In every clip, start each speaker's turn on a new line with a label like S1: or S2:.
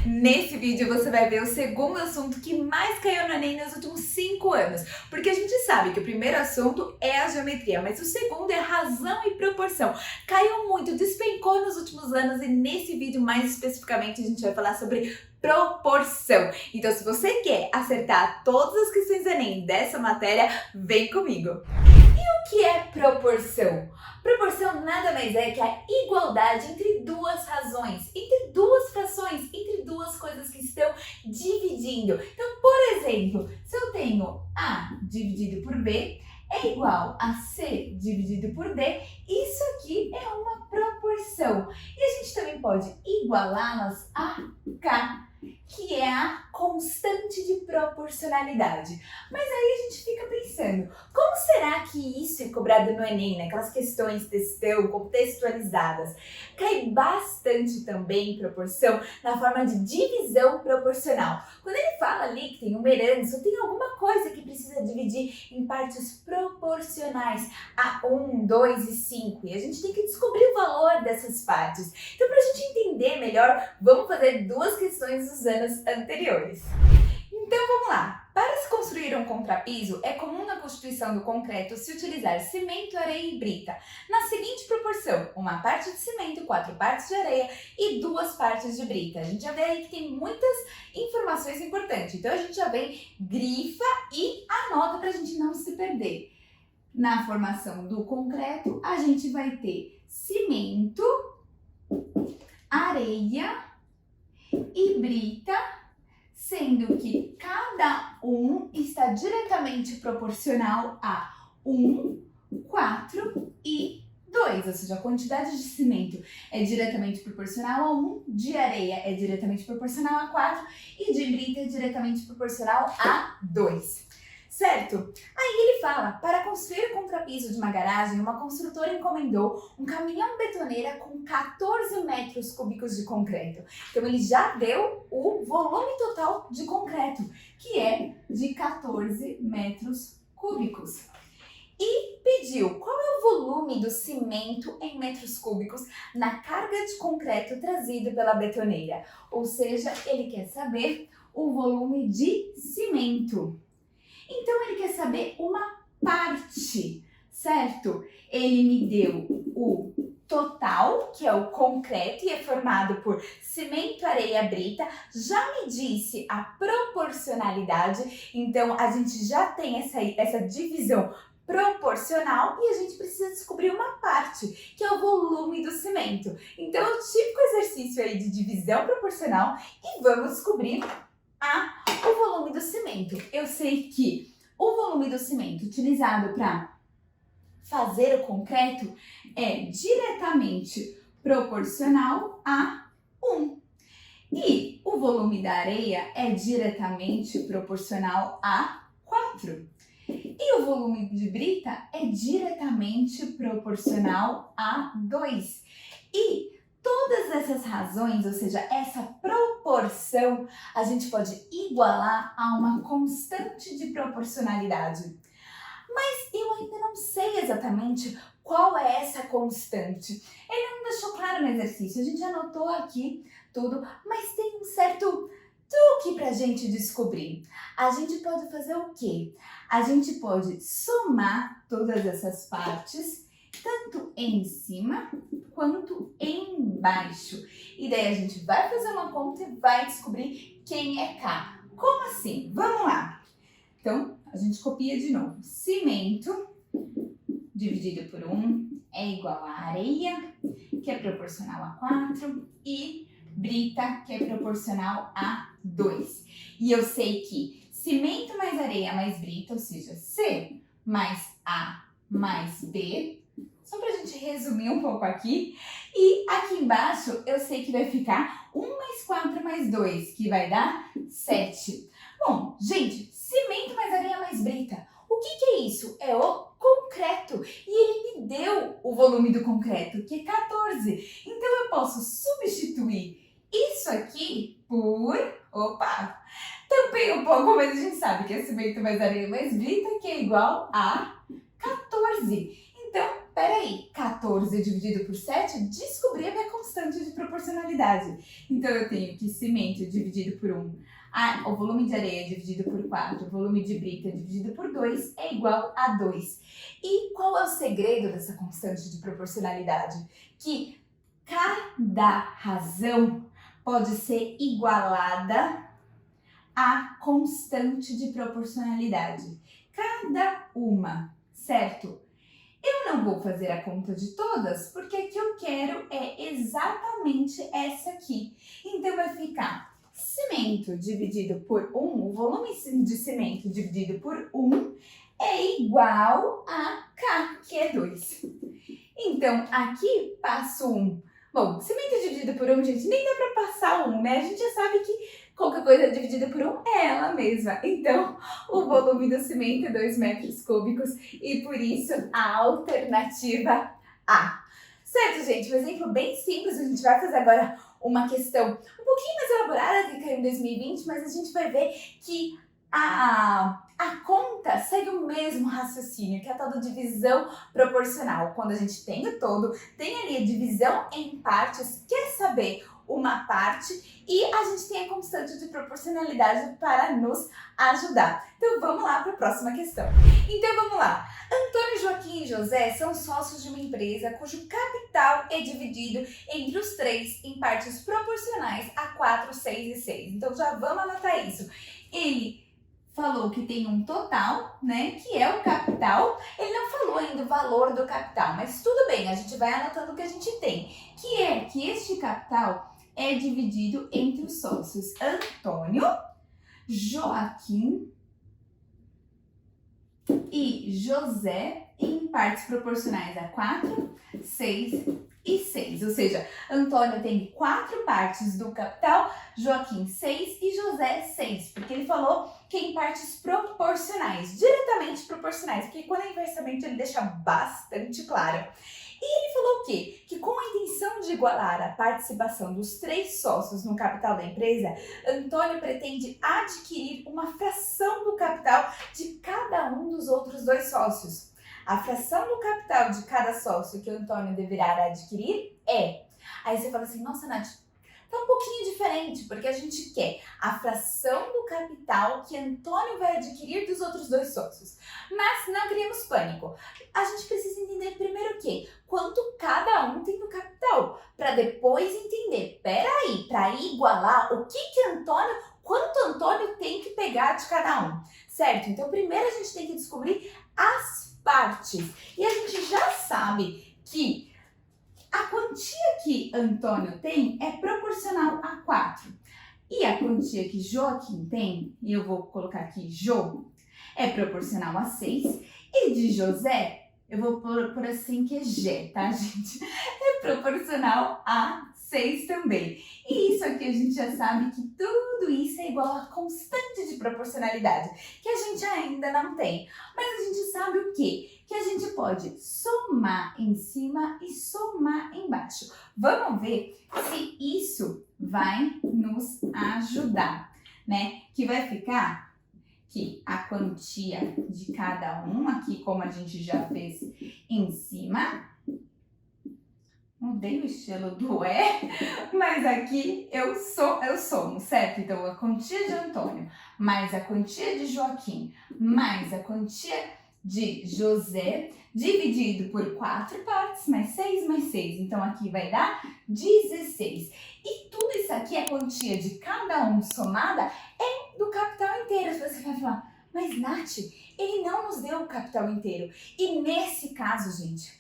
S1: Nesse vídeo você vai ver o segundo assunto que mais caiu no Enem nos últimos 5 anos, porque a gente sabe que o primeiro assunto é a geometria, mas o segundo é razão e proporção. Caiu muito, despencou nos últimos anos e nesse vídeo mais especificamente a gente vai falar sobre proporção. Então se você quer acertar todas as questões do Enem dessa matéria, vem comigo! O que é proporção? Proporção nada mais é que a igualdade entre duas razões, entre duas frações, entre duas coisas que estão dividindo. Então, por exemplo, se eu tenho A dividido por B é igual a C dividido por D, isso aqui é uma proporção. E a gente também pode igualá-las a K, que é a constante de proporcionalidade. Mas aí a gente fica pensando, como será que isso é cobrado no Enem, né? Aquelas questões textão, contextualizadas. Cai bastante também proporção na forma de divisão proporcional. Quando ele fala ali que tem uma herança, ou tem alguma coisa que precisa dividir em partes proporcionais a 1, 2 e 5, e a gente tem que descobrir o valor dessas partes. Então, para a gente entender melhor, vamos fazer duas questões dos anos anteriores. Então vamos lá! Para se construir um contrapiso, é comum na constituição do concreto se utilizar cimento, areia e brita, na seguinte proporção: uma parte de cimento, 4 partes de areia e 2 partes de brita. A gente já vê aí que tem muitas informações importantes, então a gente já vem, grifa e anota para a gente não se perder. Na formação do concreto, a gente vai ter cimento, areia e brita, sendo que cada um está diretamente proporcional a 1, 4 e 2, ou seja, a quantidade de cimento é diretamente proporcional a 1, de areia é diretamente proporcional a 4 e de brita é diretamente proporcional a 2. Certo? Aí ele fala, para construir o contrapiso de uma garagem, uma construtora encomendou um caminhão betoneira com 14 metros cúbicos de concreto. Então ele já deu o volume total de concreto, que é de 14 metros cúbicos. E pediu qual é o volume do cimento em metros cúbicos na carga de concreto trazido pela betoneira. Ou seja, ele quer saber o volume de cimento. Então, ele quer saber uma parte, certo? Ele me deu o total, que é o concreto, e é formado por cimento, areia, brita. Já me disse a proporcionalidade, então a gente já tem essa divisão proporcional e a gente precisa descobrir uma parte, que é o volume do cimento. Então, é o típico exercício aí de divisão proporcional e vamos descobrir o volume do cimento. Eu sei que o volume do cimento utilizado para fazer o concreto é diretamente proporcional a 1. E o volume da areia é diretamente proporcional a 4. E o volume de brita é diretamente proporcional a 2. E todas essas razões, ou seja, essa proporção, a gente pode igualar a uma constante de proporcionalidade. Mas eu ainda não sei exatamente qual é essa constante. Ele não deixou claro no exercício, a gente anotou aqui tudo, mas tem um certo truque para a gente descobrir. A gente pode fazer o quê? A gente pode somar todas essas partes, tanto em cima quanto embaixo. E daí a gente vai fazer uma conta e vai descobrir quem é K. Como assim? Vamos lá! Então, a gente copia de novo. Cimento dividido por 1 é igual a areia, que é proporcional a 4, e brita, que é proporcional a 2. E eu sei que cimento mais areia mais brita, ou seja, C mais A mais B, só pra gente resumir um pouco aqui. E aqui embaixo eu sei que vai ficar 1 mais 4 mais 2, que vai dar 7. Bom, gente, cimento mais areia mais brita. O que é isso? É o concreto. E ele me deu o volume do concreto, que é 14. Então eu posso substituir isso aqui por... Opa! Tampei um pouco, mas a gente sabe que é cimento mais areia mais brita, que é igual a 14. Então, peraí, 14 dividido por 7, descobri a minha constante de proporcionalidade. Então, eu tenho que cimento dividido por 1, o volume de areia dividido por 4, o volume de brita dividido por 2 é igual a 2. E qual é o segredo dessa constante de proporcionalidade? Que cada razão pode ser igualada à constante de proporcionalidade. Cada uma, certo? Eu não vou fazer a conta de todas, porque o que eu quero é exatamente essa aqui. Então, vai ficar cimento dividido por 1, o volume de cimento dividido por 1 é igual a K, que é 2. Então, aqui passo 1. Bom, cimento dividido por 1, gente, nem dá para passar 1, né? A gente já sabe que qualquer coisa dividida por 1 é ela mesma. Então, o volume do cimento é 2 metros cúbicos e por isso a alternativa A. Certo, gente? Um exemplo bem simples. A gente vai fazer agora uma questão um pouquinho mais elaborada que caiu em 2020, mas a gente vai ver que a conta segue o mesmo raciocínio, que é a tal da divisão proporcional. Quando a gente tem o todo, tem ali a divisão em partes, quer saber uma parte e a gente tem a constante de proporcionalidade para nos ajudar. Então vamos lá para a próxima questão. Então vamos lá. Antônio, Joaquim e José são sócios de uma empresa cujo capital é dividido entre os três em partes proporcionais a 4, 6 e 6. Então já vamos anotar isso. Ele falou que tem um total, né, que é o capital. Ele não falou ainda o valor do capital, mas tudo bem, a gente vai anotando o que a gente tem, que é que este capital é dividido entre os sócios Antônio, Joaquim e José em partes proporcionais a 4, 6 e 6. Ou seja, Antônio tem 4 partes do capital, Joaquim 6 e José 6, porque ele falou que em partes proporcionais, diretamente proporcionais, porque quando é inversamente ele deixa bastante claro. E ele falou o quê? Que com a intenção de igualar a participação dos 3 sócios no capital da empresa, Antônio pretende adquirir uma fração do capital de cada um dos outros 2 sócios. A fração do capital de cada sócio que o Antônio deverá adquirir é... Aí você fala assim, nossa, Nath, tá um pouquinho diferente, porque a gente quer a fração do capital que Antônio vai adquirir dos outros 2 sócios. Mas não criemos pânico. A gente precisa entender primeiro o quê? Quanto cada um tem no capital, para depois entender, peraí, para igualar o que Antônio, quanto Antônio tem que pegar de cada um, certo? Então primeiro a gente tem que descobrir as partes. E a gente já sabe que a quantia que Antônio tem é proporcional a 4. E a quantia que Joaquim tem, e eu vou colocar aqui Jo, é proporcional a 6. E de José, eu vou por assim que é G, tá, gente? É proporcional a 6 também. E isso aqui a gente já sabe que tudo isso é igual a constante de proporcionalidade, que a gente ainda não tem. Mas a gente sabe o quê? Que a gente pode somar em cima e somar embaixo. Vamos ver se isso vai nos ajudar, né? Que vai ficar que a quantia de cada um, aqui como a gente já fez em cima, mudei o estilo do mas aqui eu somo, certo? Então a quantia de Antônio, mais a quantia de Joaquim, mais a quantia de José, dividido por 4 partes, mais 6, mais 6. Então, aqui vai dar 16. E tudo isso aqui, a quantia de cada um somada, é do capital inteiro. Você vai falar, mas Nath, ele não nos deu o capital inteiro. E nesse caso, gente,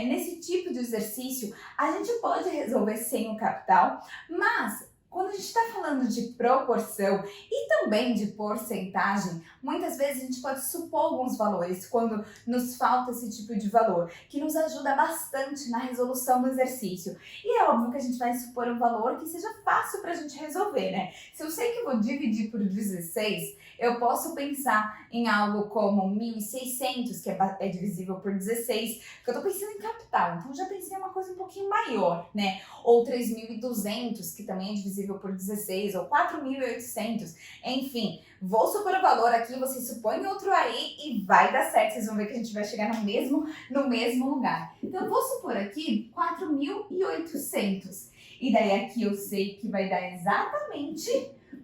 S1: nesse tipo de exercício, a gente pode resolver sem o capital, mas quando a gente está falando de proporção e também de porcentagem, muitas vezes a gente pode supor alguns valores quando nos falta esse tipo de valor, que nos ajuda bastante na resolução do exercício. E é óbvio que a gente vai supor um valor que seja fácil para a gente resolver, né? Se eu sei que eu vou dividir por 16, eu posso pensar em algo como 1.600, que é divisível por 16, porque eu estou pensando em capital, então já pensei em uma coisa um pouquinho maior, né? Ou 3.200, que também é divisível por 16, 4.206 ou 4.800, enfim, vou supor o valor aqui, você supõe outro aí e vai dar certo, vocês vão ver que a gente vai chegar no mesmo lugar. Então, eu vou supor aqui 4.800, e daí aqui eu sei que vai dar exatamente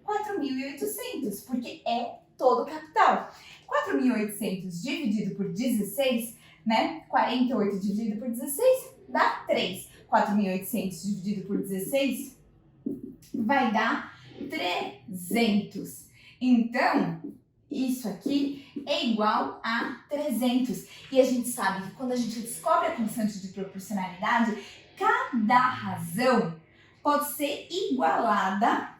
S1: 4.800, porque é todo o capital. 4.800 dividido por 16, né? 48 dividido por 16 dá 3. 4.800 dividido por 16 vai dar 300. Então, isso aqui é igual a 300. E a gente sabe que quando a gente descobre a constante de proporcionalidade, cada razão pode ser igualada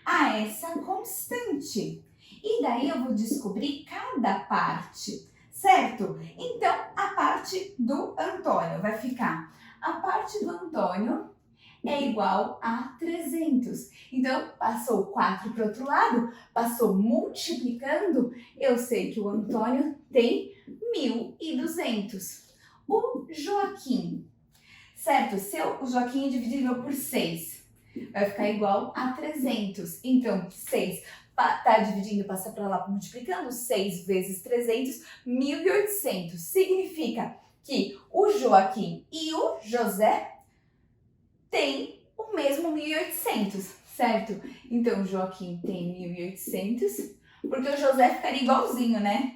S1: a essa constante. E daí eu vou descobrir cada parte, certo? Então, a parte do Antônio vai ficar, a parte do Antônio é igual a 300. Então, passou 4 para o outro lado, passou multiplicando, eu sei que o Antônio tem 1.200. O Joaquim, certo? Se o Joaquim é dividível por 6, vai ficar igual a 300. Então, 6 tá dividindo, passa para lá multiplicando, 6 vezes 300, 1.800. Significa que o Joaquim e o José têm o mesmo 1.800, certo? Então, o Joaquim tem 1.800, porque o José ficaria igualzinho, né?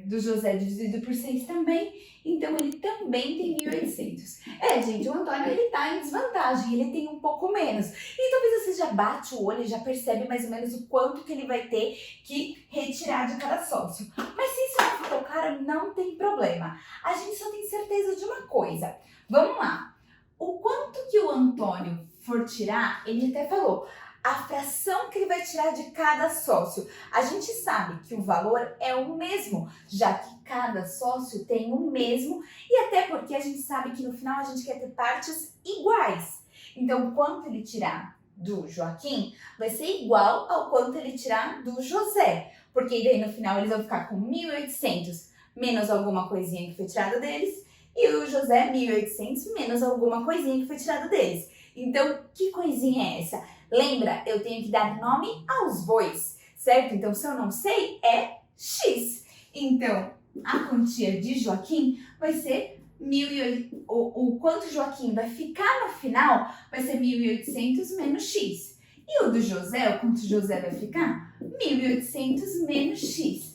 S1: Do José dividido por 6 também, então ele também tem 1.800. Gente, o Antônio, ele tá em desvantagem, ele tem um pouco menos. E talvez você já bate o olho e já percebe mais ou menos o quanto que ele vai ter que retirar de cada sócio. Mas se isso não ficou claro, não tem problema. A gente só tem certeza de uma coisa. Vamos lá. O quanto que o Antônio for tirar, ele até falou, a fração que ele vai tirar de cada sócio. A gente sabe que o valor é o mesmo, já que cada sócio tem o mesmo, e até porque a gente sabe que no final a gente quer ter partes iguais. Então, quanto ele tirar do Joaquim vai ser igual ao quanto ele tirar do José, porque daí no final eles vão ficar com 1.800 menos alguma coisinha que foi tirada deles, e o José 1.800 menos alguma coisinha que foi tirada deles. Então, que coisinha é essa? Lembra, eu tenho que dar nome aos bois, certo? Então, se eu não sei, é X. Então, a quantia de Joaquim vai ser 1.800, o quanto Joaquim vai ficar no final vai ser 1.800 menos X. E o do José, o quanto José vai ficar? 1.800 menos X.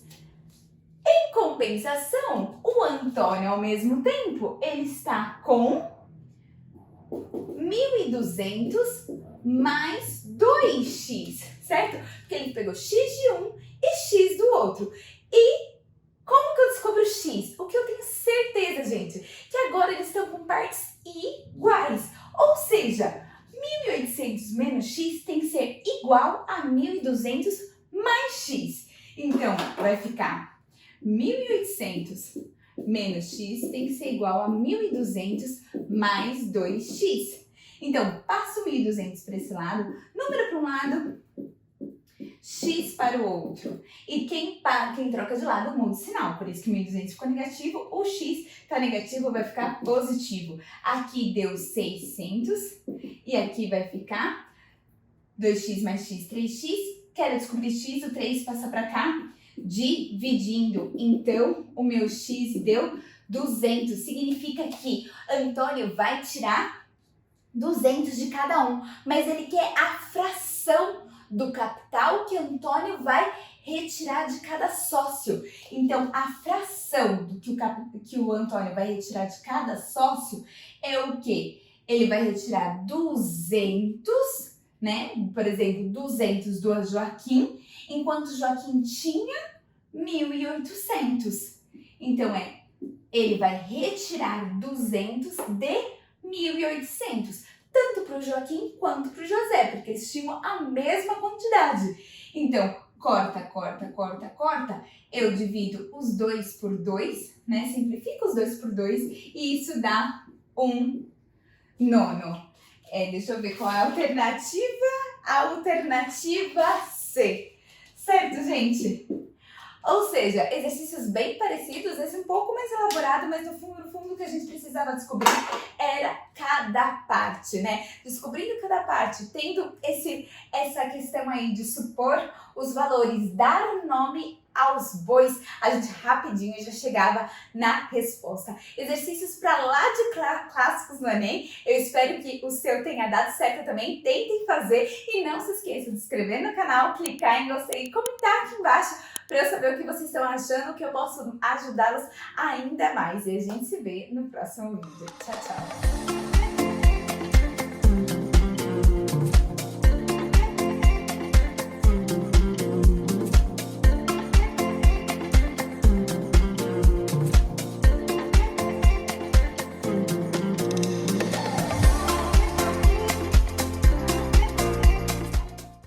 S1: Em compensação, o Antônio, ao mesmo tempo, ele está com 1.200 mais 2x, certo? Porque ele pegou x de um e x do outro. E como que eu descubro x? O que eu tenho certeza, gente, que agora eles estão com partes iguais. Ou seja, 1.800 menos x tem que ser igual a 1.200 mais x. Então, vai ficar 1.800 menos x tem que ser igual a 1.200 mais 2x. Então, passo 1.200 para esse lado, número para um lado, x para o outro. E quem troca de lado muda o sinal, por isso que 1.200 ficou negativo, o x está negativo, vai ficar positivo. Aqui deu 600 e aqui vai ficar 2x mais x, 3x. Quero descobrir x, o 3 passa para cá, dividindo. Então, o meu x deu 200. Significa que Antônio vai tirar 200 de cada um, mas ele quer a fração do capital que Antônio vai retirar de cada sócio. Então, a fração do que o Antônio vai retirar de cada sócio é o quê? Ele vai retirar 200, né? Por exemplo, 200 do Joaquim, enquanto Joaquim tinha 1.800. Então, ele vai retirar 200 de 1.800, tanto para o Joaquim quanto para o José, porque eles tinham a mesma quantidade. Então, corta, corta, corta, corta, eu divido os 2 por 2, né? Simplifico os 2 por 2 e isso dá 1/9. Deixa eu ver qual é a alternativa. A alternativa C. Certo, gente? Ou seja, exercícios bem parecidos, esse um pouco mais elaborado, mas no fundo o que a gente precisava descobrir era cada parte, né? Descobrindo cada parte, tendo essa questão aí de supor os valores, dar o nome aos bois, a gente rapidinho já chegava na resposta. Exercícios para lá de clássicos no Enem. Eu espero que o seu tenha dado certo também. Tentem fazer e não se esqueça de se inscrever no canal, clicar em gostei e comentar aqui embaixo para eu saber o que vocês estão achando, que eu posso ajudá-los ainda mais. E a gente se vê no próximo vídeo. Tchau, tchau!